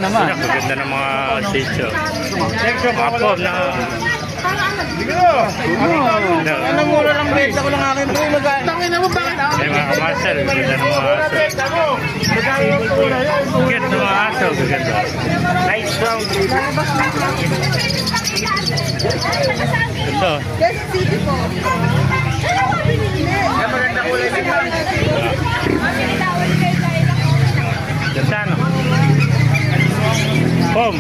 naman. Maganda ng mga sitio. Mga pom na... Anong mura lang benta ko lang akin bro? Tangin na mo ba? May mga kamasal. Maganda ng mga aso. Maganda ng mga aso. Maganda. Nice brown. Ito. Maganda kulay nito. Ganda no? Pom.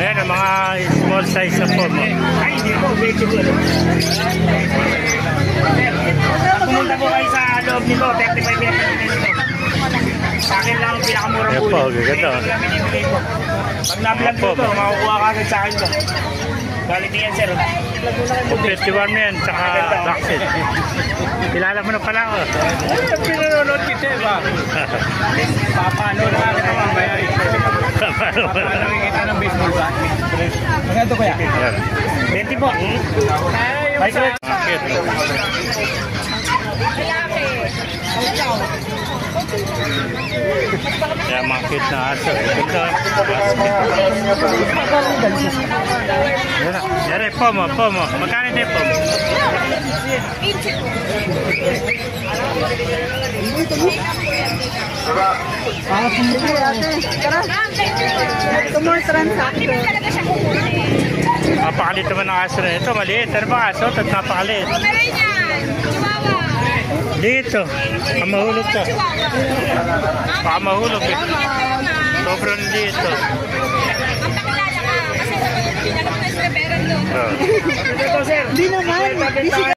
Ayan ang mga small size na pom. Ay, hindi po. Pumunta po kayo sa loob nito. 35 minutes. Sa akin lang ang pinakamurang Ayan po, ganda. Pag na-vlog ko ito, makukuha ka agad sa akin ito. Quality yan, sir. 51 yan, tsaka vaccine. Kilala mo na pala ako. Pinanonood kita, ba? Papanood na natin ang mamaya. Papanood kita ng baseball ba? Maganda ko yan? 20 po. Ay, sir. Kaya mga cute na aso. Ganda. Yari, pomo. Magkano din pomo? Napakalit naman ang aso na ito. Maliit. Ano ba aso? Ito napakalit. Dito. Kamahulog ka. Baka mahulog eh. Sobrang dito. Ang pakilala ka kasi pinag-referan doon. Oh. Ito, sir. Hindi naman.